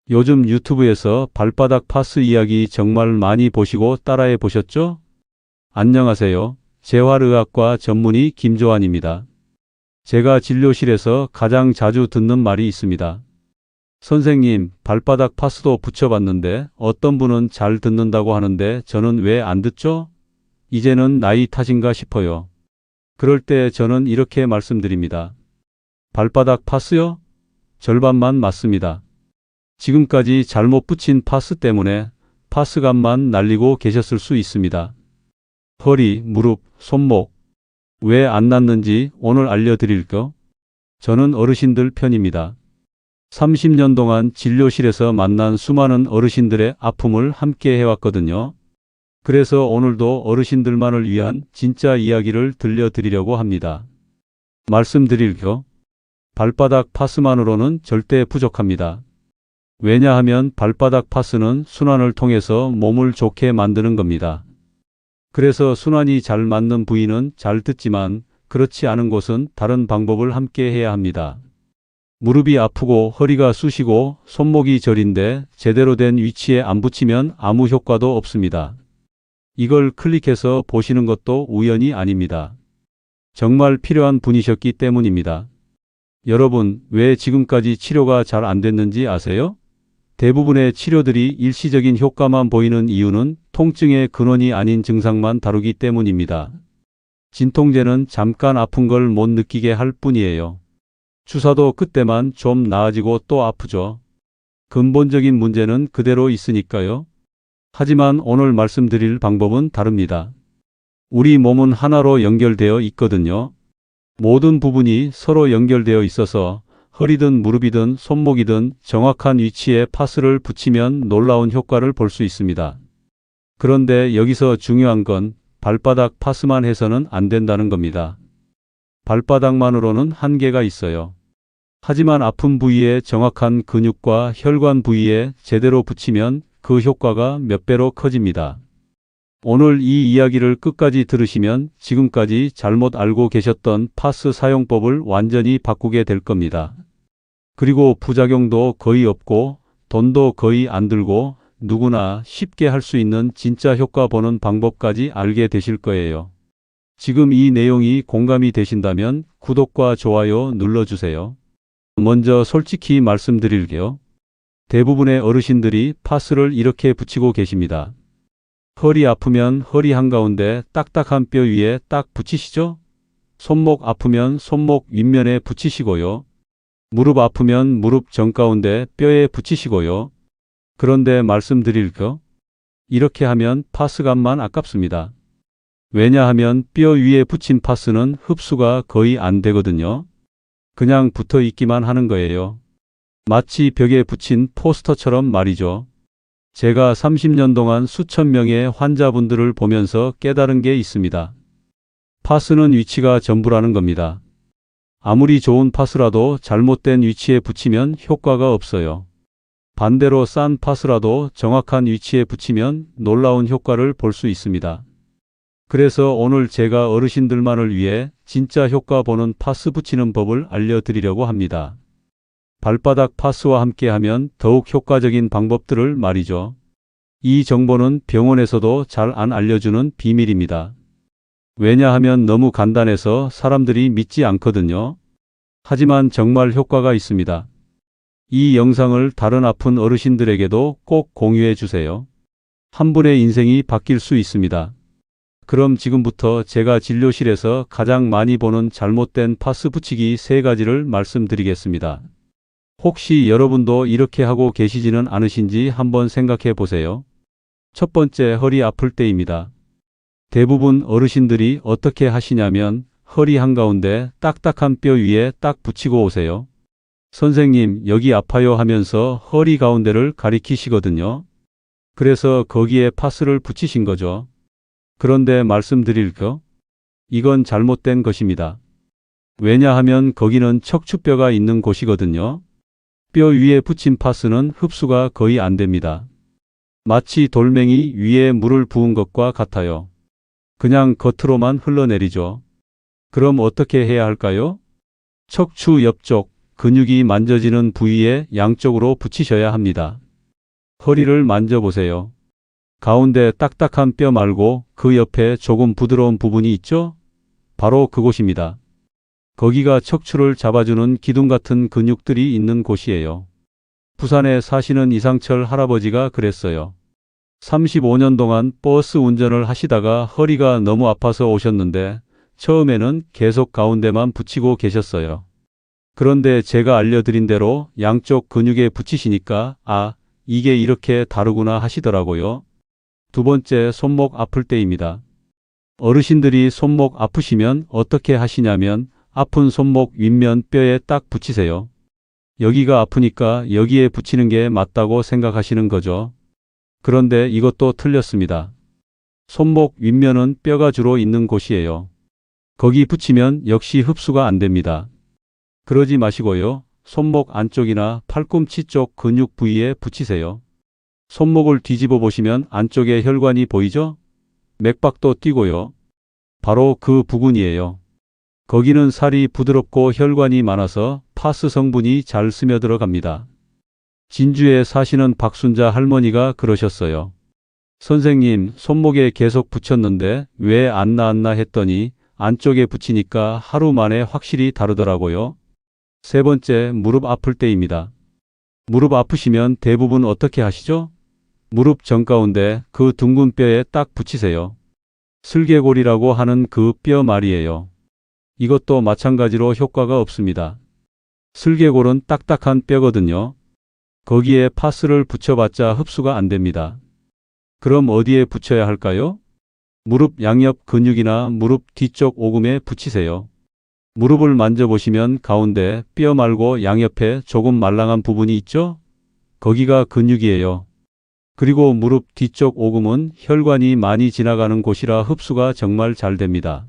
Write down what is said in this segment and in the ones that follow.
요즘 유튜브에서 발바닥 파스 이야기 정말 많이 보시고 따라해 보셨죠? 안녕하세요. 재활의학과 전문의 김조한입니다. 제가 진료실에서 가장 자주 듣는 말이 있습니다. 선생님, 발바닥 파스도 붙여봤는데 어떤 분은 잘 듣는다고 하는데 저는 왜 안 듣죠? 이제는 나이 탓인가 싶어요. 그럴 때 저는 이렇게 말씀드립니다. 발바닥 파스요? 절반만 맞습니다. 지금까지 잘못 붙인 파스 때문에 파스감만 날리고 계셨을 수 있습니다. 허리, 무릎, 손목 왜 안 낫는지 오늘 알려드릴게요. 저는 어르신들 편입니다. 30년 동안 진료실에서 만난 수많은 어르신들의 아픔을 함께 해왔거든요. 그래서 오늘도 어르신들만을 위한 진짜 이야기를 들려드리려고 합니다. 말씀드릴게요. 발바닥 파스만으로는 절대 부족합니다. 왜냐하면 발바닥 파스는 순환을 통해서 몸을 좋게 만드는 겁니다. 그래서 순환이 잘 맞는 부위는 잘 듣지만 그렇지 않은 곳은 다른 방법을 함께 해야 합니다. 무릎이 아프고 허리가 쑤시고 손목이 저린데 제대로 된 위치에 안 붙이면 아무 효과도 없습니다. 이걸 클릭해서 보시는 것도 우연이 아닙니다. 정말 필요한 분이셨기 때문입니다. 여러분, 왜 지금까지 치료가 잘 안 됐는지 아세요? 대부분의 치료들이 일시적인 효과만 보이는 이유는 통증의 근원이 아닌 증상만 다루기 때문입니다. 진통제는 잠깐 아픈 걸 못 느끼게 할 뿐이에요. 주사도 그때만 좀 나아지고 또 아프죠. 근본적인 문제는 그대로 있으니까요. 하지만 오늘 말씀드릴 방법은 다릅니다. 우리 몸은 하나로 연결되어 있거든요. 모든 부분이 서로 연결되어 있어서 허리든 무릎이든 손목이든 정확한 위치에 파스를 붙이면 놀라운 효과를 볼 수 있습니다. 그런데 여기서 중요한 건 발바닥 파스만 해서는 안 된다는 겁니다. 발바닥만으로는 한계가 있어요. 하지만 아픈 부위에 정확한 근육과 혈관 부위에 제대로 붙이면 그 효과가 몇 배로 커집니다. 오늘 이 이야기를 끝까지 들으시면 지금까지 잘못 알고 계셨던 파스 사용법을 완전히 바꾸게 될 겁니다. 그리고 부작용도 거의 없고 돈도 거의 안 들고 누구나 쉽게 할 수 있는 진짜 효과 보는 방법까지 알게 되실 거예요. 지금 이 내용이 공감이 되신다면 구독과 좋아요 눌러주세요. 먼저 솔직히 말씀드릴게요. 대부분의 어르신들이 파스를 이렇게 붙이고 계십니다. 허리 아프면 허리 한가운데 딱딱한 뼈 위에 딱 붙이시죠? 손목 아프면 손목 윗면에 붙이시고요. 무릎 아프면 무릎 정가운데 뼈에 붙이시고요. 그런데 말씀드릴게요. 이렇게 하면 파스감만 아깝습니다. 왜냐하면 뼈 위에 붙인 파스는 흡수가 거의 안 되거든요. 그냥 붙어 있기만 하는 거예요. 마치 벽에 붙인 포스터처럼 말이죠. 제가 30년 동안 수천 명의 환자분들을 보면서 깨달은 게 있습니다. 파스는 위치가 전부라는 겁니다. 아무리 좋은 파스라도 잘못된 위치에 붙이면 효과가 없어요. 반대로 싼 파스라도 정확한 위치에 붙이면 놀라운 효과를 볼 수 있습니다. 그래서 오늘 제가 어르신들만을 위해 진짜 효과 보는 파스 붙이는 법을 알려드리려고 합니다. 발바닥 파스와 함께하면 더욱 효과적인 방법들을 말이죠. 이 정보는 병원에서도 잘 안 알려주는 비밀입니다. 왜냐하면 너무 간단해서 사람들이 믿지 않거든요. 하지만 정말 효과가 있습니다. 이 영상을 다른 아픈 어르신들에게도 꼭 공유해 주세요. 한 분의 인생이 바뀔 수 있습니다. 그럼 지금부터 제가 진료실에서 가장 많이 보는 잘못된 파스 붙이기 3가지를 말씀드리겠습니다. 혹시 여러분도 이렇게 하고 계시지는 않으신지 한번 생각해 보세요. 첫 번째, 허리 아플 때입니다. 대부분 어르신들이 어떻게 하시냐면 허리 한가운데 딱딱한 뼈 위에 딱 붙이고 오세요. 선생님, 여기 아파요 하면서 허리 가운데를 가리키시거든요. 그래서 거기에 파스를 붙이신 거죠. 그런데 말씀드릴게요. 이건 잘못된 것입니다. 왜냐하면 거기는 척추뼈가 있는 곳이거든요. 뼈 위에 붙인 파스는 흡수가 거의 안 됩니다. 마치 돌멩이 위에 물을 부은 것과 같아요. 그냥 겉으로만 흘러내리죠. 그럼 어떻게 해야 할까요? 척추 옆쪽, 근육이 만져지는 부위에 양쪽으로 붙이셔야 합니다. 허리를 만져보세요. 가운데 딱딱한 뼈 말고 그 옆에 조금 부드러운 부분이 있죠? 바로 그곳입니다. 거기가 척추를 잡아주는 기둥 같은 근육들이 있는 곳이에요. 부산에 사시는 이상철 할아버지가 그랬어요. 35년 동안 버스 운전을 하시다가 허리가 너무 아파서 오셨는데 처음에는 계속 가운데만 붙이고 계셨어요. 그런데 제가 알려드린 대로 양쪽 근육에 붙이시니까 이게 이렇게 다르구나 하시더라고요. 두 번째, 손목 아플 때입니다. 어르신들이 손목 아프시면 어떻게 하시냐면 아픈 손목 윗면 뼈에 딱 붙이세요. 여기가 아프니까 여기에 붙이는 게 맞다고 생각하시는 거죠. 그런데 이것도 틀렸습니다. 손목 윗면은 뼈가 주로 있는 곳이에요. 거기 붙이면 역시 흡수가 안 됩니다. 그러지 마시고요. 손목 안쪽이나 팔꿈치 쪽 근육 부위에 붙이세요. 손목을 뒤집어 보시면 안쪽에 혈관이 보이죠? 맥박도 뛰고요. 바로 그 부분이에요. 거기는 살이 부드럽고 혈관이 많아서 파스 성분이 잘 스며들어 갑니다. 진주에 사시는 박순자 할머니가 그러셨어요. 선생님, 손목에 계속 붙였는데 왜 안 나았나 했더니 안쪽에 붙이니까 하루 만에 확실히 다르더라고요. 세 번째, 무릎 아플 때입니다. 무릎 아프시면 대부분 어떻게 하시죠? 무릎 정가운데 그 둥근 뼈에 딱 붙이세요. 슬개골이라고 하는 그 뼈 말이에요. 이것도 마찬가지로 효과가 없습니다. 슬개골은 딱딱한 뼈거든요. 거기에 파스를 붙여봤자 흡수가 안 됩니다. 그럼 어디에 붙여야 할까요? 무릎 양옆 근육이나 무릎 뒤쪽 오금에 붙이세요. 무릎을 만져보시면 가운데 뼈 말고 양옆에 조금 말랑한 부분이 있죠? 거기가 근육이에요. 그리고 무릎 뒤쪽 오금은 혈관이 많이 지나가는 곳이라 흡수가 정말 잘 됩니다.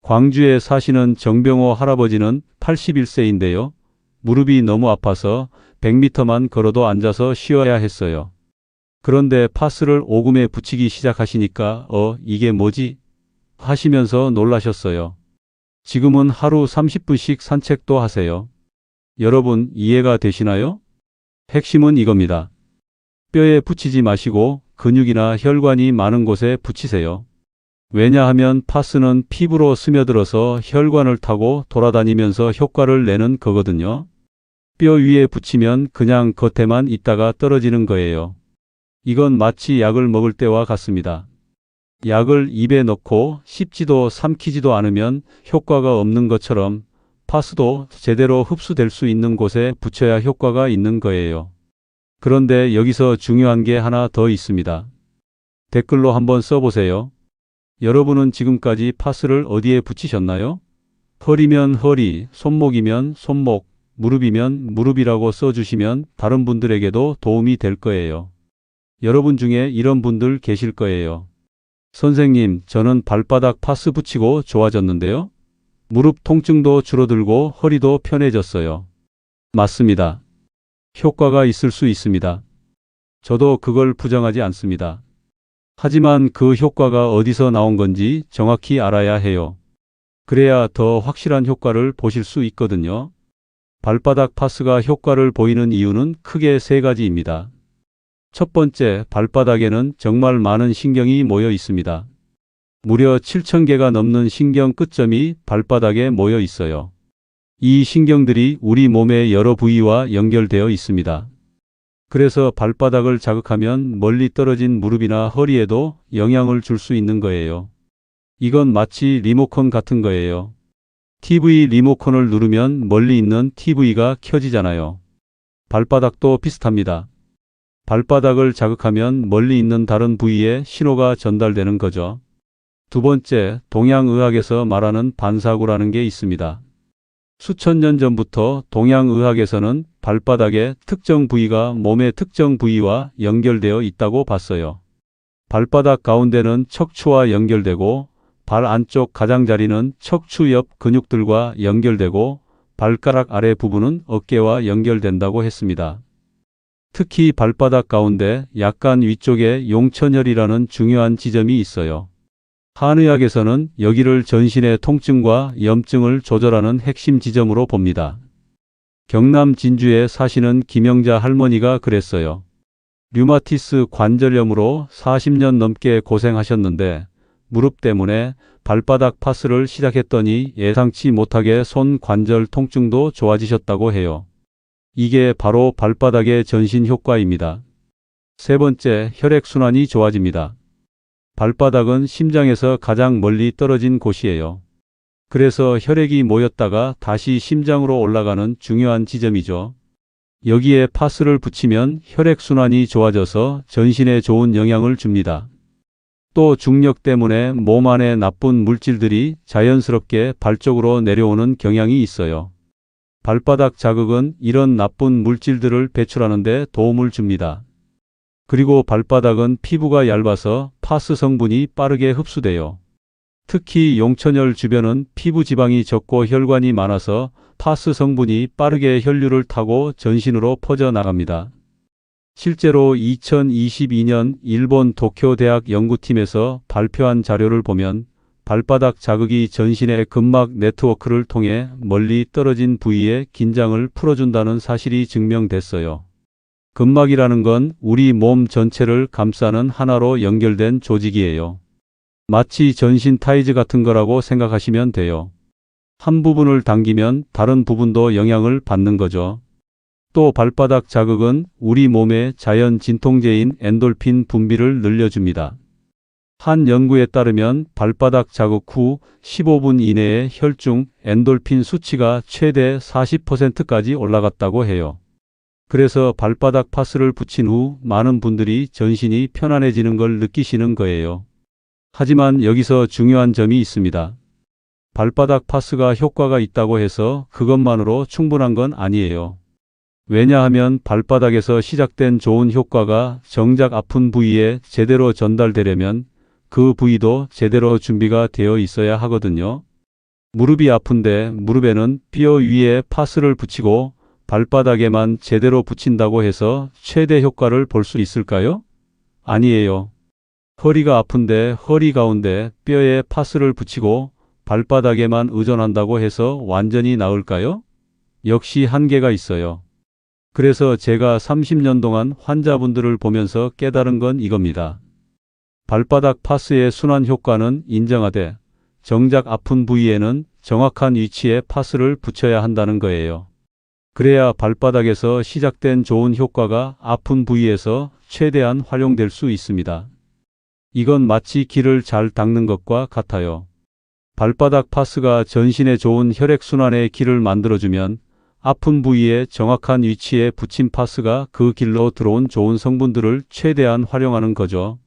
광주에 사시는 정병호 할아버지는 81세인데요. 무릎이 너무 아파서 100m만 걸어도 앉아서 쉬어야 했어요. 그런데 파스를 오금에 붙이기 시작하시니까 이게 뭐지? 하시면서 놀라셨어요. 지금은 하루 30분씩 산책도 하세요. 여러분 이해가 되시나요? 핵심은 이겁니다. 뼈에 붙이지 마시고 근육이나 혈관이 많은 곳에 붙이세요. 왜냐하면 파스는 피부로 스며들어서 혈관을 타고 돌아다니면서 효과를 내는 거거든요. 뼈 위에 붙이면 그냥 겉에만 있다가 떨어지는 거예요. 이건 마치 약을 먹을 때와 같습니다. 약을 입에 넣고 씹지도 삼키지도 않으면 효과가 없는 것처럼 파스도 제대로 흡수될 수 있는 곳에 붙여야 효과가 있는 거예요. 그런데 여기서 중요한 게 하나 더 있습니다. 댓글로 한번 써보세요. 여러분은 지금까지 파스를 어디에 붙이셨나요? 허리면 허리, 손목이면 손목, 무릎이면 무릎이라고 써주시면 다른 분들에게도 도움이 될 거예요. 여러분 중에 이런 분들 계실 거예요. 선생님, 저는 발바닥 파스 붙이고 좋아졌는데요. 무릎 통증도 줄어들고 허리도 편해졌어요. 맞습니다. 효과가 있을 수 있습니다. 저도 그걸 부정하지 않습니다. 하지만 그 효과가 어디서 나온 건지 정확히 알아야 해요. 그래야 더 확실한 효과를 보실 수 있거든요. 발바닥 파스가 효과를 보이는 이유는 크게 세 가지입니다. 첫 번째, 발바닥에는 정말 많은 신경이 모여 있습니다. 무려 7,000개가 넘는 신경 끝점이 발바닥에 모여 있어요. 이 신경들이 우리 몸의 여러 부위와 연결되어 있습니다. 그래서 발바닥을 자극하면 멀리 떨어진 무릎이나 허리에도 영향을 줄 수 있는 거예요. 이건 마치 리모컨 같은 거예요. TV 리모컨을 누르면 멀리 있는 TV가 켜지잖아요. 발바닥도 비슷합니다. 발바닥을 자극하면 멀리 있는 다른 부위에 신호가 전달되는 거죠. 두 번째, 동양의학에서 말하는 반사구라는 게 있습니다. 수천 년 전부터 동양의학에서는 발바닥의 특정 부위가 몸의 특정 부위와 연결되어 있다고 봤어요. 발바닥 가운데는 척추와 연결되고 발 안쪽 가장자리는 척추 옆 근육들과 연결되고 발가락 아래 부분은 어깨와 연결된다고 했습니다. 특히 발바닥 가운데 약간 위쪽에 용천혈이라는 중요한 지점이 있어요. 한의학에서는 여기를 전신의 통증과 염증을 조절하는 핵심 지점으로 봅니다. 경남 진주에 사시는 김영자 할머니가 그랬어요. 류마티스 관절염으로 40년 넘게 고생하셨는데 무릎 때문에 발바닥 파스를 시작했더니 예상치 못하게 손 관절 통증도 좋아지셨다고 해요. 이게 바로 발바닥의 전신 효과입니다. 세 번째, 혈액순환이 좋아집니다. 발바닥은 심장에서 가장 멀리 떨어진 곳이에요. 그래서 혈액이 모였다가 다시 심장으로 올라가는 중요한 지점이죠. 여기에 파스를 붙이면 혈액순환이 좋아져서 전신에 좋은 영향을 줍니다. 또 중력 때문에 몸 안에 나쁜 물질들이 자연스럽게 발 쪽으로 내려오는 경향이 있어요. 발바닥 자극은 이런 나쁜 물질들을 배출하는 데 도움을 줍니다. 그리고 발바닥은 피부가 얇아서 파스 성분이 빠르게 흡수돼요. 특히 용천혈 주변은 피부 지방이 적고 혈관이 많아서 파스 성분이 빠르게 혈류를 타고 전신으로 퍼져나갑니다. 실제로 2022년 일본 도쿄 대학 연구팀에서 발표한 자료를 보면 발바닥 자극이 전신의 근막 네트워크를 통해 멀리 떨어진 부위의 긴장을 풀어준다는 사실이 증명됐어요. 근막이라는 건 우리 몸 전체를 감싸는 하나로 연결된 조직이에요. 마치 전신 타이즈 같은 거라고 생각하시면 돼요. 한 부분을 당기면 다른 부분도 영향을 받는 거죠. 또 발바닥 자극은 우리 몸의 자연 진통제인 엔돌핀 분비를 늘려줍니다. 한 연구에 따르면 발바닥 자극 후 15분 이내에 혈중 엔돌핀 수치가 최대 40%까지 올라갔다고 해요. 그래서 발바닥 파스를 붙인 후 많은 분들이 전신이 편안해지는 걸 느끼시는 거예요. 하지만 여기서 중요한 점이 있습니다. 발바닥 파스가 효과가 있다고 해서 그것만으로 충분한 건 아니에요. 왜냐하면 발바닥에서 시작된 좋은 효과가 정작 아픈 부위에 제대로 전달되려면 그 부위도 제대로 준비가 되어 있어야 하거든요. 무릎이 아픈데 무릎에는 뼈 위에 파스를 붙이고 발바닥에만 제대로 붙인다고 해서 최대 효과를 볼 수 있을까요? 아니에요. 허리가 아픈데 허리 가운데 뼈에 파스를 붙이고 발바닥에만 의존한다고 해서 완전히 나을까요? 역시 한계가 있어요. 그래서 제가 30년 동안 환자분들을 보면서 깨달은 건 이겁니다. 발바닥 파스의 순환 효과는 인정하되 정작 아픈 부위에는 정확한 위치에 파스를 붙여야 한다는 거예요. 그래야 발바닥에서 시작된 좋은 효과가 아픈 부위에서 최대한 활용될 수 있습니다. 이건 마치 길을 잘 닦는 것과 같아요. 발바닥 파스가 전신에 좋은 혈액순환의 길을 만들어주면 아픈 부위에 정확한 위치에 붙인 파스가 그 길로 들어온 좋은 성분들을 최대한 활용하는 거죠.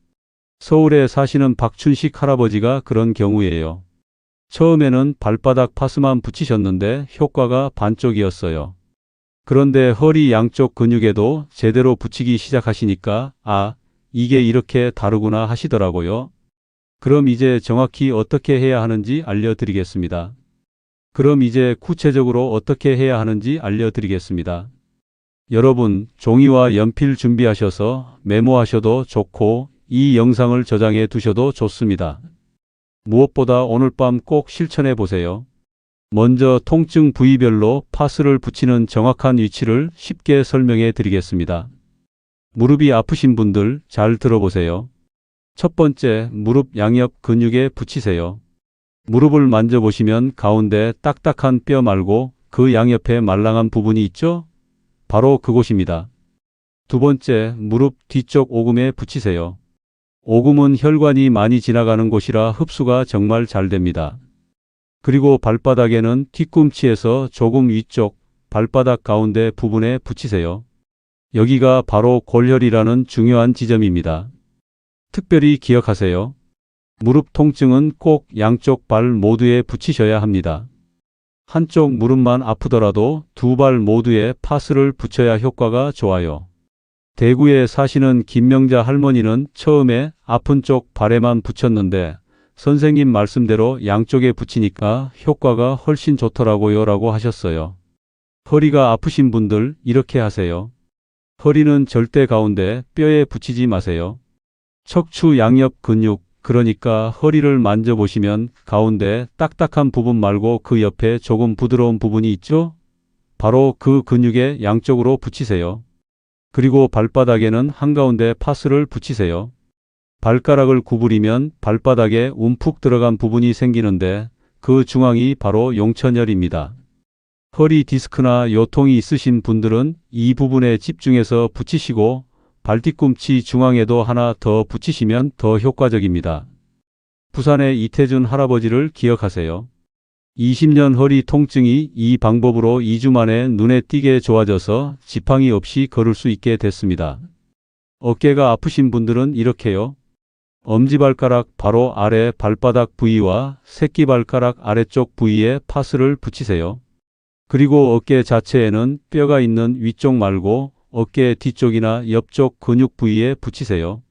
서울에 사시는 박춘식 할아버지가 그런 경우예요. 처음에는 발바닥 파스만 붙이셨는데 효과가 반쪽이었어요. 그런데 허리 양쪽 근육에도 제대로 붙이기 시작하시니까 이게 이렇게 다르구나 하시더라고요. 그럼 이제 정확히 어떻게 해야 하는지 알려드리겠습니다. 그럼 이제 구체적으로 어떻게 해야 하는지 알려드리겠습니다. 여러분, 종이와 연필 준비하셔서 메모하셔도 좋고 이 영상을 저장해 두셔도 좋습니다. 무엇보다 오늘 밤 꼭 실천해 보세요. 먼저 통증 부위별로 파스를 붙이는 정확한 위치를 쉽게 설명해 드리겠습니다. 무릎이 아프신 분들 잘 들어보세요. 첫 번째, 무릎 양옆 근육에 붙이세요. 무릎을 만져보시면 가운데 딱딱한 뼈 말고 그 양옆에 말랑한 부분이 있죠? 바로 그곳입니다. 두 번째, 무릎 뒤쪽 오금에 붙이세요. 오금은 혈관이 많이 지나가는 곳이라 흡수가 정말 잘 됩니다. 그리고 발바닥에는 뒤꿈치에서 조금 위쪽 발바닥 가운데 부분에 붙이세요. 여기가 바로 골혈이라는 중요한 지점입니다. 특별히 기억하세요. 무릎 통증은 꼭 양쪽 발 모두에 붙이셔야 합니다. 한쪽 무릎만 아프더라도 두 발 모두에 파스를 붙여야 효과가 좋아요. 대구에 사시는 김명자 할머니는 처음에 아픈 쪽 발에만 붙였는데 선생님 말씀대로 양쪽에 붙이니까 효과가 훨씬 좋더라고요 라고 하셨어요. 허리가 아프신 분들 이렇게 하세요. 허리는 절대 가운데 뼈에 붙이지 마세요. 척추 양옆 근육, 그러니까 허리를 만져보시면 가운데 딱딱한 부분 말고 그 옆에 조금 부드러운 부분이 있죠? 바로 그 근육에 양쪽으로 붙이세요. 그리고 발바닥에는 한가운데 파스를 붙이세요. 발가락을 구부리면 발바닥에 움푹 들어간 부분이 생기는데 그 중앙이 바로 용천혈입니다. 허리 디스크나 요통이 있으신 분들은 이 부분에 집중해서 붙이시고 발뒤꿈치 중앙에도 하나 더 붙이시면 더 효과적입니다. 부산의 이태준 할아버지를 기억하세요. 20년 허리 통증이 이 방법으로 2주 만에 눈에 띄게 좋아져서 지팡이 없이 걸을 수 있게 됐습니다. 어깨가 아프신 분들은 이렇게요. 엄지발가락 바로 아래 발바닥 부위와 새끼발가락 아래쪽 부위에 파스를 붙이세요. 그리고 어깨 자체에는 뼈가 있는 위쪽 말고 어깨 뒤쪽이나 옆쪽 근육 부위에 붙이세요.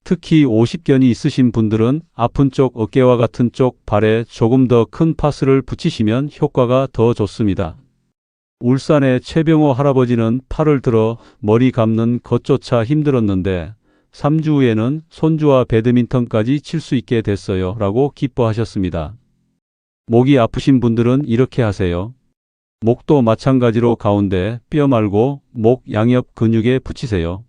특히 오십견이 있으신 분들은 아픈 쪽 어깨와 같은 쪽 발에 조금 더 큰 파스를 붙이시면 효과가 더 좋습니다. 울산의 최병호 할아버지는 팔을 들어 머리 감는 것조차 힘들었는데 3주 후에는 손주와 배드민턴까지 칠 수 있게 됐어요 라고 기뻐하셨습니다. 목이 아프신 분들은 이렇게 하세요. 목도 마찬가지로 가운데 뼈 말고 목 양옆 근육에 붙이세요.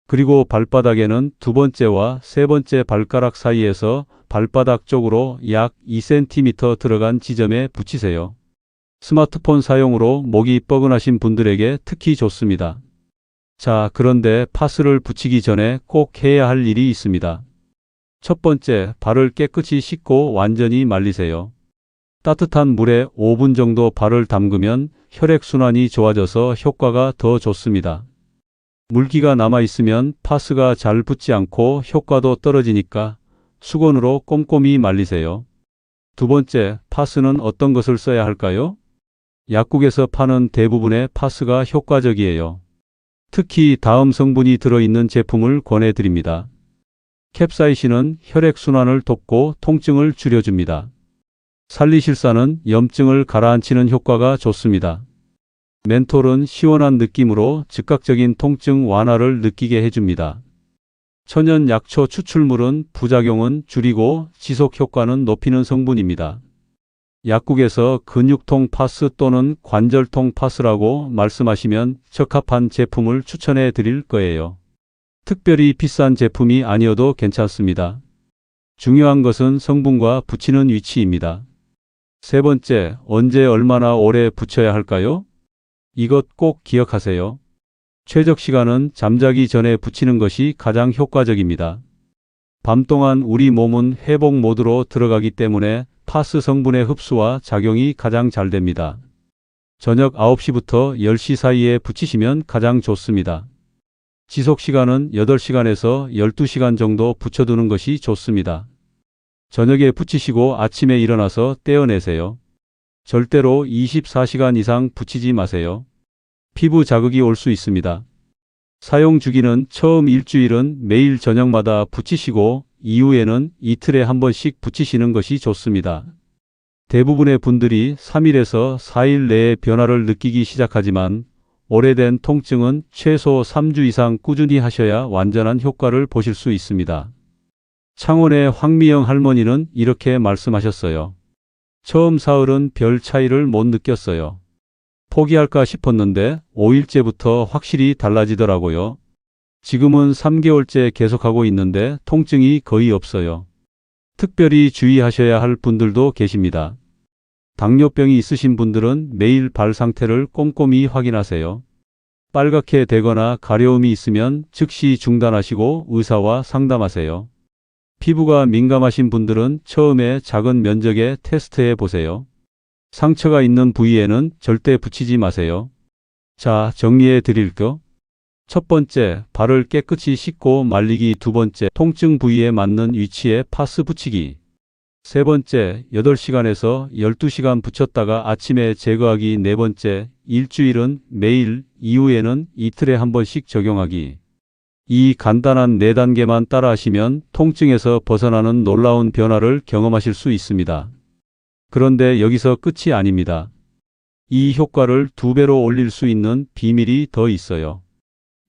그리고 발바닥에는 두 번째와 세 번째 발가락 사이에서 발바닥 쪽으로 약 2cm 들어간 지점에 붙이세요. 스마트폰 사용으로 목이 뻐근하신 분들에게 특히 좋습니다. 자, 그런데 파스를 붙이기 전에 꼭 해야 할 일이 있습니다. 첫 번째, 발을 깨끗이 씻고 완전히 말리세요. 따뜻한 물에 5분 정도 발을 담그면 혈액순환이 좋아져서 효과가 더 좋습니다. 물기가 남아있으면 파스가 잘 붙지 않고 효과도 떨어지니까 수건으로 꼼꼼히 말리세요. 두 번째, 파스는 어떤 것을 써야 할까요? 약국에서 파는 대부분의 파스가 효과적이에요. 특히 다음 성분이 들어있는 제품을 권해드립니다. 캡사이신은 혈액순환을 돕고 통증을 줄여줍니다. 살리실산은 염증을 가라앉히는 효과가 좋습니다. 멘톨은 시원한 느낌으로 즉각적인 통증 완화를 느끼게 해줍니다. 천연 약초 추출물은 부작용은 줄이고 지속 효과는 높이는 성분입니다. 약국에서 근육통 파스 또는 관절통 파스라고 말씀하시면 적합한 제품을 추천해 드릴 거예요. 특별히 비싼 제품이 아니어도 괜찮습니다. 중요한 것은 성분과 붙이는 위치입니다. 세 번째, 언제 얼마나 오래 붙여야 할까요? 이것 꼭 기억하세요. 최적 시간은 잠자기 전에 붙이는 것이 가장 효과적입니다. 밤 동안 우리 몸은 회복 모드로 들어가기 때문에 파스 성분의 흡수와 작용이 가장 잘 됩니다. 저녁 9시부터 10시 사이에 붙이시면 가장 좋습니다. 지속 시간은 8시간에서 12시간 정도 붙여두는 것이 좋습니다. 저녁에 붙이시고 아침에 일어나서 떼어내세요. 절대로 24시간 이상 붙이지 마세요. 피부 자극이 올 수 있습니다. 사용 주기는 처음 일주일은 매일 저녁마다 붙이시고 이후에는 이틀에 한 번씩 붙이시는 것이 좋습니다. 대부분의 분들이 3일에서 4일 내에 변화를 느끼기 시작하지만 오래된 통증은 최소 3주 이상 꾸준히 하셔야 완전한 효과를 보실 수 있습니다. 창원의 황미영 할머니는 이렇게 말씀하셨어요. 처음 사흘은 별 차이를 못 느꼈어요. 포기할까 싶었는데 5일째부터 확실히 달라지더라고요. 지금은 3개월째 계속하고 있는데 통증이 거의 없어요. 특별히 주의하셔야 할 분들도 계십니다. 당뇨병이 있으신 분들은 매일 발 상태를 꼼꼼히 확인하세요. 빨갛게 되거나 가려움이 있으면 즉시 중단하시고 의사와 상담하세요. 피부가 민감하신 분들은 처음에 작은 면적에 테스트해 보세요. 상처가 있는 부위에는 절대 붙이지 마세요. 자, 정리해 드릴게요. 첫 번째, 발을 깨끗이 씻고 말리기. 두 번째, 통증 부위에 맞는 위치에 파스 붙이기. 세 번째, 8시간에서 12시간 붙였다가 아침에 제거하기. 네 번째, 일주일은 매일, 이후에는 이틀에 한 번씩 적용하기. 이 간단한 4단계만 따라하시면 통증에서 벗어나는 놀라운 변화를 경험하실 수 있습니다. 그런데 여기서 끝이 아닙니다. 이 효과를 2배로 올릴 수 있는 비밀이 더 있어요.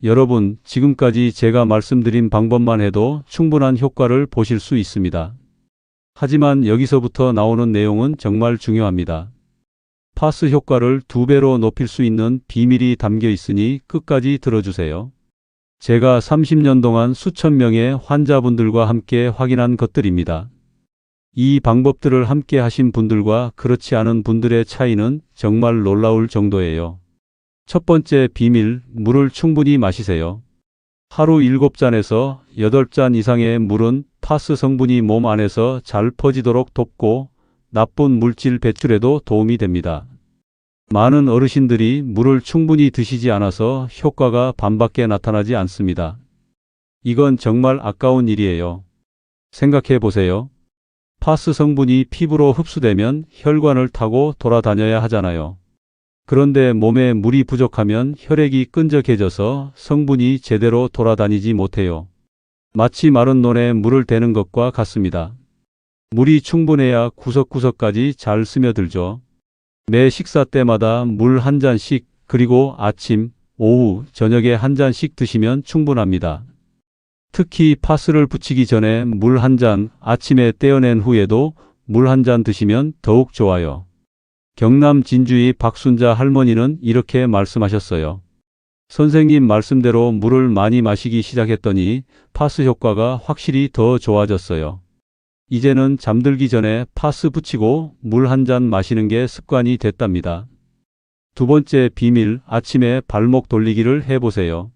여러분, 지금까지 제가 말씀드린 방법만 해도 충분한 효과를 보실 수 있습니다. 하지만 여기서부터 나오는 내용은 정말 중요합니다. 파스 효과를 2배로 높일 수 있는 비밀이 담겨 있으니 끝까지 들어주세요. 제가 30년 동안 수천 명의 환자분들과 함께 확인한 것들입니다. 이 방법들을 함께 하신 분들과 그렇지 않은 분들의 차이는 정말 놀라울 정도예요. 첫 번째 비밀, 물을 충분히 마시세요. 하루 7잔에서 8잔 이상의 물은 파스 성분이 몸 안에서 잘 퍼지도록 돕고 나쁜 물질 배출에도 도움이 됩니다. 많은 어르신들이 물을 충분히 드시지 않아서 효과가 반밖에 나타나지 않습니다. 이건 정말 아까운 일이에요. 생각해 보세요. 파스 성분이 피부로 흡수되면 혈관을 타고 돌아다녀야 하잖아요. 그런데 몸에 물이 부족하면 혈액이 끈적해져서 성분이 제대로 돌아다니지 못해요. 마치 마른 논에 물을 대는 것과 같습니다. 물이 충분해야 구석구석까지 잘 스며들죠. 매 식사 때마다 물 한 잔씩, 그리고 아침, 오후, 저녁에 한 잔씩 드시면 충분합니다. 특히 파스를 붙이기 전에 물 한 잔, 아침에 떼어낸 후에도 물 한 잔 드시면 더욱 좋아요. 경남 진주의 박순자 할머니는 이렇게 말씀하셨어요. 선생님 말씀대로 물을 많이 마시기 시작했더니 파스 효과가 확실히 더 좋아졌어요. 이제는 잠들기 전에 파스 붙이고 물 한 잔 마시는 게 습관이 됐답니다. 두 번째 비밀, 아침에 발목 돌리기를 해보세요.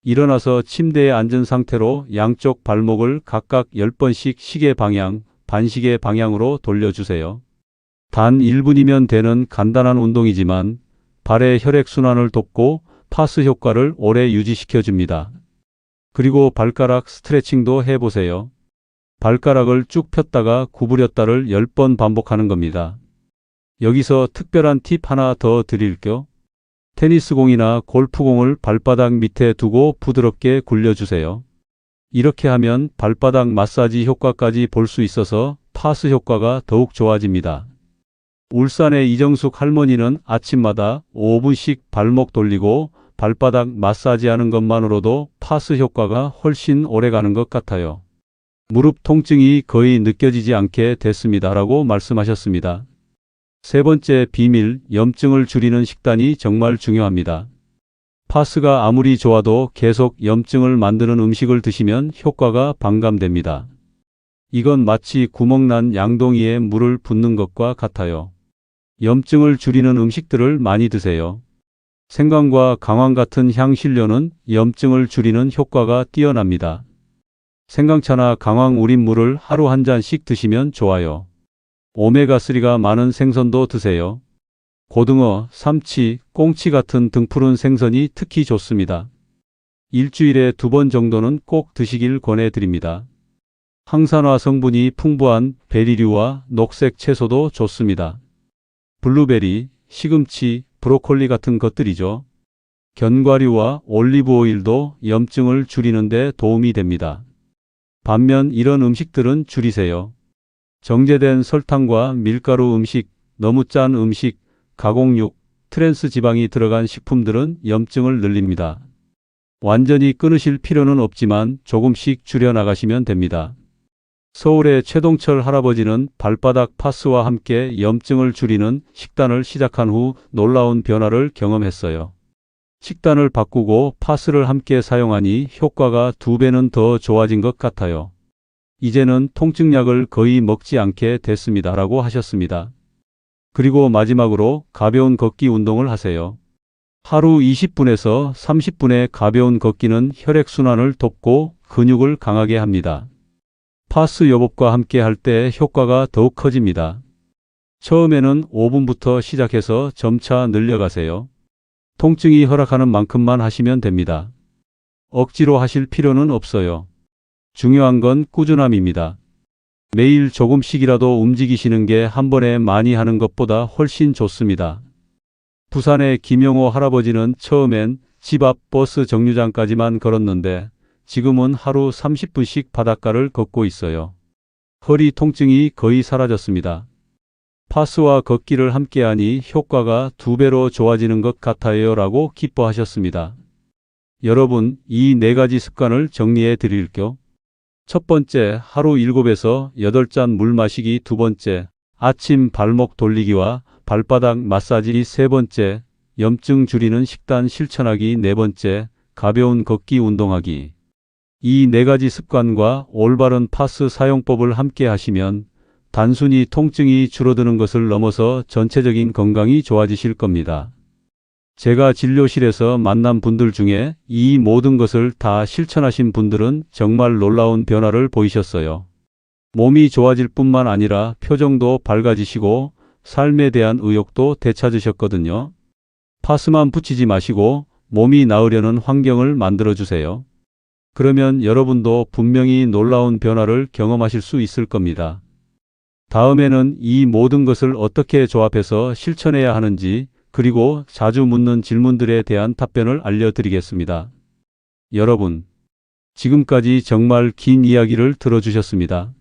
일어나서 침대에 앉은 상태로 양쪽 발목을 각각 10번씩 시계 방향, 반시계 방향으로 돌려주세요. 단 1분이면 되는 간단한 운동이지만 발의 혈액순환을 돕고 파스 효과를 오래 유지시켜줍니다. 그리고 발가락 스트레칭도 해보세요. 발가락을 쭉 폈다가 구부렸다를 10번 반복하는 겁니다. 여기서 특별한 팁 하나 더 드릴게요. 테니스공이나 골프공을 발바닥 밑에 두고 부드럽게 굴려주세요. 이렇게 하면 발바닥 마사지 효과까지 볼 수 있어서 파스 효과가 더욱 좋아집니다. 울산의 이정숙 할머니는 아침마다 5분씩 발목 돌리고 발바닥 마사지하는 것만으로도 파스 효과가 훨씬 오래 가는 것 같아요. 무릎 통증이 거의 느껴지지 않게 됐습니다라고 말씀하셨습니다. 세 번째 비밀, 염증을 줄이는 식단이 정말 중요합니다. 파스가 아무리 좋아도 계속 염증을 만드는 음식을 드시면 효과가 반감됩니다. 이건 마치 구멍난 양동이에 물을 붓는 것과 같아요. 염증을 줄이는 음식들을 많이 드세요. 생강과 강황 같은 향신료는 염증을 줄이는 효과가 뛰어납니다. 생강차나 강황 우린 물을 하루 한 잔씩 드시면 좋아요. 오메가3가 많은 생선도 드세요. 고등어, 삼치, 꽁치 같은 등푸른 생선이 특히 좋습니다. 일주일에 2번 정도는 꼭 드시길 권해드립니다. 항산화 성분이 풍부한 베리류와 녹색 채소도 좋습니다. 블루베리, 시금치, 브로콜리 같은 것들이죠. 견과류와 올리브오일도 염증을 줄이는 데 도움이 됩니다. 반면 이런 음식들은 줄이세요. 정제된 설탕과 밀가루 음식, 너무 짠 음식, 가공육, 트랜스 지방이 들어간 식품들은 염증을 늘립니다. 완전히 끊으실 필요는 없지만 조금씩 줄여나가시면 됩니다. 서울의 최동철 할아버지는 발바닥 파스와 함께 염증을 줄이는 식단을 시작한 후 놀라운 변화를 경험했어요. 식단을 바꾸고 파스를 함께 사용하니 효과가 2배는 더 좋아진 것 같아요. 이제는 통증약을 거의 먹지 않게 됐습니다라고 하셨습니다. 그리고 마지막으로 가벼운 걷기 운동을 하세요. 하루 20분에서 30분의 가벼운 걷기는 혈액순환을 돕고 근육을 강하게 합니다. 파스 요법과 함께 할 때 효과가 더욱 커집니다. 처음에는 5분부터 시작해서 점차 늘려가세요. 통증이 허락하는 만큼만 하시면 됩니다. 억지로 하실 필요는 없어요. 중요한 건 꾸준함입니다. 매일 조금씩이라도 움직이시는 게 한 번에 많이 하는 것보다 훨씬 좋습니다. 부산의 김영호 할아버지는 처음엔 집 앞 버스 정류장까지만 걸었는데 지금은 하루 30분씩 바닷가를 걷고 있어요. 허리 통증이 거의 사라졌습니다. 파스와 걷기를 함께하니 효과가 2배로 좋아지는 것 같아요 라고 기뻐하셨습니다. 여러분, 이 4가지 습관을 정리해 드릴게요. 첫 번째, 하루 7에서 8잔 물 마시기. 두 번째, 아침 발목 돌리기와 발바닥 마사지 세 번째, 염증 줄이는 식단 실천하기 네 번째, 가벼운 걷기 운동하기. 이 네 가지 습관과 올바른 파스 사용법을 함께 하시면 단순히 통증이 줄어드는 것을 넘어서 전체적인 건강이 좋아지실 겁니다. 제가 진료실에서 만난 분들 중에 이 모든 것을 다 실천하신 분들은 정말 놀라운 변화를 보이셨어요. 몸이 좋아질 뿐만 아니라 표정도 밝아지시고 삶에 대한 의욕도 되찾으셨거든요. 파스만 붙이지 마시고 몸이 나으려는 환경을 만들어 주세요. 그러면 여러분도 분명히 놀라운 변화를 경험하실 수 있을 겁니다. 다음에는 이 모든 것을 어떻게 조합해서 실천해야 하는지, 그리고 자주 묻는 질문들에 대한 답변을 알려드리겠습니다. 여러분, 지금까지 정말 긴 이야기를 들어주셨습니다.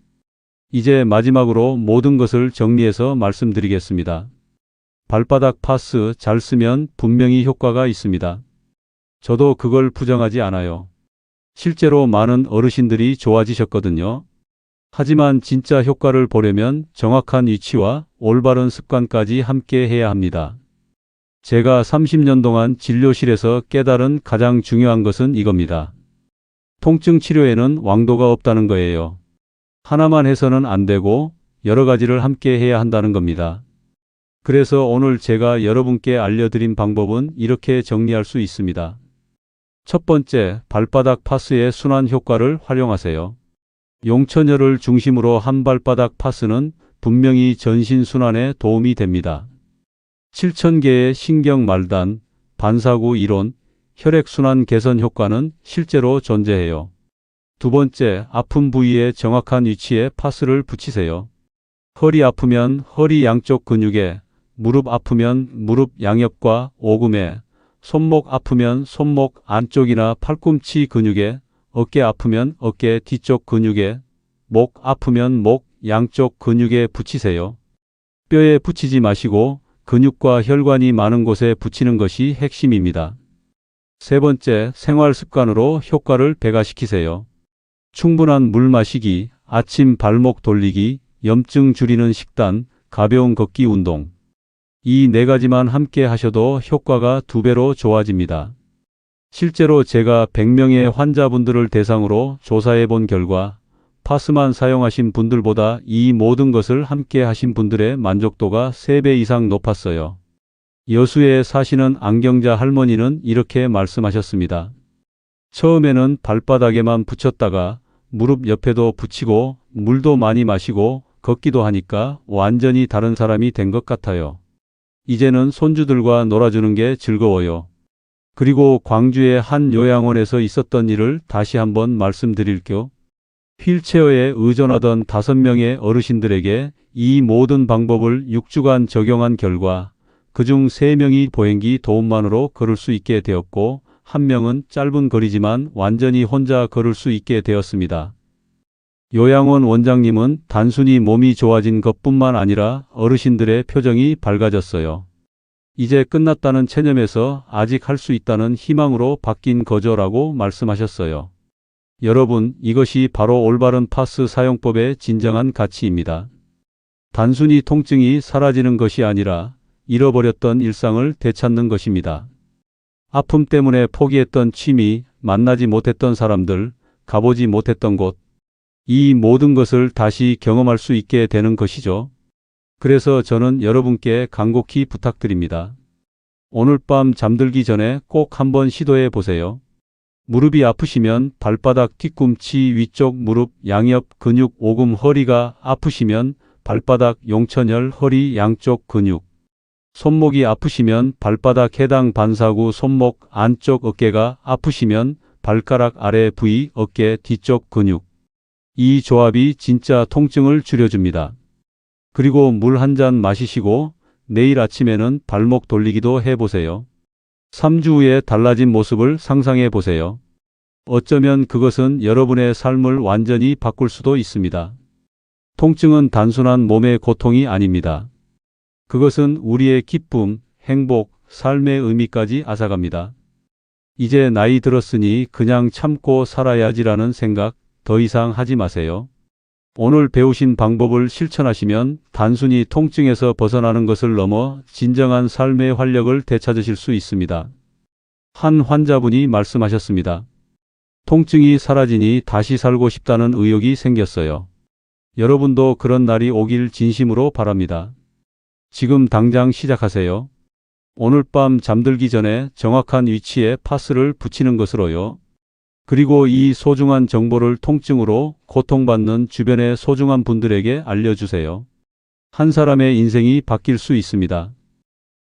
이제 마지막으로 모든 것을 정리해서 말씀드리겠습니다. 발바닥 파스 잘 쓰면 분명히 효과가 있습니다. 저도 그걸 부정하지 않아요. 실제로 많은 어르신들이 좋아지셨거든요. 하지만 진짜 효과를 보려면 정확한 위치와 올바른 습관까지 함께 해야 합니다. 제가 30년 동안 진료실에서 깨달은 가장 중요한 것은 이겁니다. 통증 치료에는 왕도가 없다는 거예요. 하나만 해서는 안 되고 여러 가지를 함께 해야 한다는 겁니다. 그래서 오늘 제가 여러분께 알려드린 방법은 이렇게 정리할 수 있습니다. 첫 번째, 발바닥 파스의 순환 효과를 활용하세요. 용천혈을 중심으로 한 발바닥 파스는 분명히 전신 순환에 도움이 됩니다. 7,000개의 신경 말단, 반사구 이론, 혈액순환 개선 효과는 실제로 존재해요. 두 번째, 아픈 부위의 정확한 위치에 파스를 붙이세요. 허리 아프면 허리 양쪽 근육에, 무릎 아프면 무릎 양옆과 오금에, 손목 아프면 손목 안쪽이나 팔꿈치 근육에, 어깨 아프면 어깨 뒤쪽 근육에, 목 아프면 목 양쪽 근육에 붙이세요. 뼈에 붙이지 마시고 근육과 혈관이 많은 곳에 붙이는 것이 핵심입니다. 세 번째, 생활 습관으로 효과를 배가시키세요. 충분한 물 마시기, 아침 발목 돌리기, 염증 줄이는 식단, 가벼운 걷기 운동. 이 네 가지만 함께 하셔도 효과가 2배로 좋아집니다. 실제로 제가 100명의 환자분들을 대상으로 조사해 본 결과 파스만 사용하신 분들보다 이 모든 것을 함께 하신 분들의 만족도가 3배 이상 높았어요. 여수에 사시는 안경자 할머니는 이렇게 말씀하셨습니다. 처음에는 발바닥에만 붙였다가 무릎 옆에도 붙이고 물도 많이 마시고 걷기도 하니까 완전히 다른 사람이 된 것 같아요. 이제는 손주들과 놀아주는 게 즐거워요. 그리고 광주의 한 요양원에서 있었던 일을 다시 한번 말씀드릴게요. 휠체어에 의존하던 5명의 어르신들에게 이 모든 방법을 6주간 적용한 결과 그중 3명이 보행기 도움만으로 걸을 수 있게 되었고 1명은 짧은 거리지만 완전히 혼자 걸을 수 있게 되었습니다. 요양원 원장님은 단순히 몸이 좋아진 것뿐만 아니라 어르신들의 표정이 밝아졌어요. 이제 끝났다는 체념에서 아직 할 수 있다는 희망으로 바뀐 거죠라고 말씀하셨어요. 여러분, 이것이 바로 올바른 파스 사용법의 진정한 가치입니다. 단순히 통증이 사라지는 것이 아니라 잃어버렸던 일상을 되찾는 것입니다. 아픔 때문에 포기했던 취미, 만나지 못했던 사람들, 가보지 못했던 곳, 이 모든 것을 다시 경험할 수 있게 되는 것이죠. 그래서 저는 여러분께 간곡히 부탁드립니다. 오늘 밤 잠들기 전에 꼭 한번 시도해 보세요. 무릎이 아프시면 발바닥 뒤꿈치 위쪽 무릎 양옆 근육 오금 허리가 아프시면 발바닥 용천혈 허리 양쪽 근육 손목이 아프시면 발바닥 해당 반사구 손목 안쪽 어깨가 아프시면 발가락 아래 부위 어깨 뒤쪽 근육 이 조합이 진짜 통증을 줄여줍니다. 그리고 물 한 잔 마시시고 내일 아침에는 발목 돌리기도 해보세요. 3주 후에 달라진 모습을 상상해 보세요. 어쩌면 그것은 여러분의 삶을 완전히 바꿀 수도 있습니다. 통증은 단순한 몸의 고통이 아닙니다. 그것은 우리의 기쁨, 행복, 삶의 의미까지 앗아갑니다. 이제 나이 들었으니 그냥 참고 살아야지라는 생각 더 이상 하지 마세요. 오늘 배우신 방법을 실천하시면 단순히 통증에서 벗어나는 것을 넘어 진정한 삶의 활력을 되찾으실 수 있습니다. 한 환자분이 말씀하셨습니다. 통증이 사라지니 다시 살고 싶다는 의욕이 생겼어요. 여러분도 그런 날이 오길 진심으로 바랍니다. 지금 당장 시작하세요. 오늘 밤 잠들기 전에 정확한 위치에 파스를 붙이는 것으로요. 그리고 이 소중한 정보를 통증으로 고통받는 주변의 소중한 분들에게 알려주세요. 한 사람의 인생이 바뀔 수 있습니다.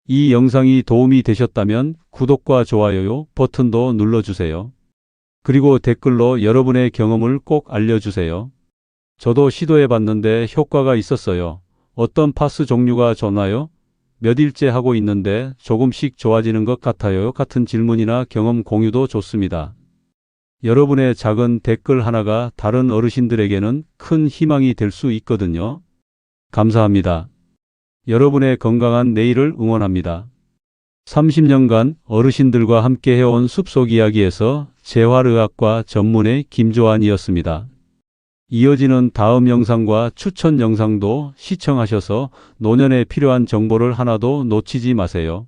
이 영상이 도움이 되셨다면 구독과 좋아요 버튼도 눌러주세요. 그리고 댓글로 여러분의 경험을 꼭 알려주세요. 저도 시도해봤는데 효과가 있었어요. 어떤 파스 종류가 좋나요? 몇 일째 하고 있는데 조금씩 좋아지는 것 같아요. 같은 질문이나 경험 공유도 좋습니다. 여러분의 작은 댓글 하나가 다른 어르신들에게는 큰 희망이 될 수 있거든요. 감사합니다. 여러분의 건강한 내일을 응원합니다. 30년간 어르신들과 함께 해온 숲속 이야기에서 재활의학과 전문의 김조한이었습니다. 이어지는 다음 영상과 추천 영상도 시청하셔서 노년에 필요한 정보를 하나도 놓치지 마세요.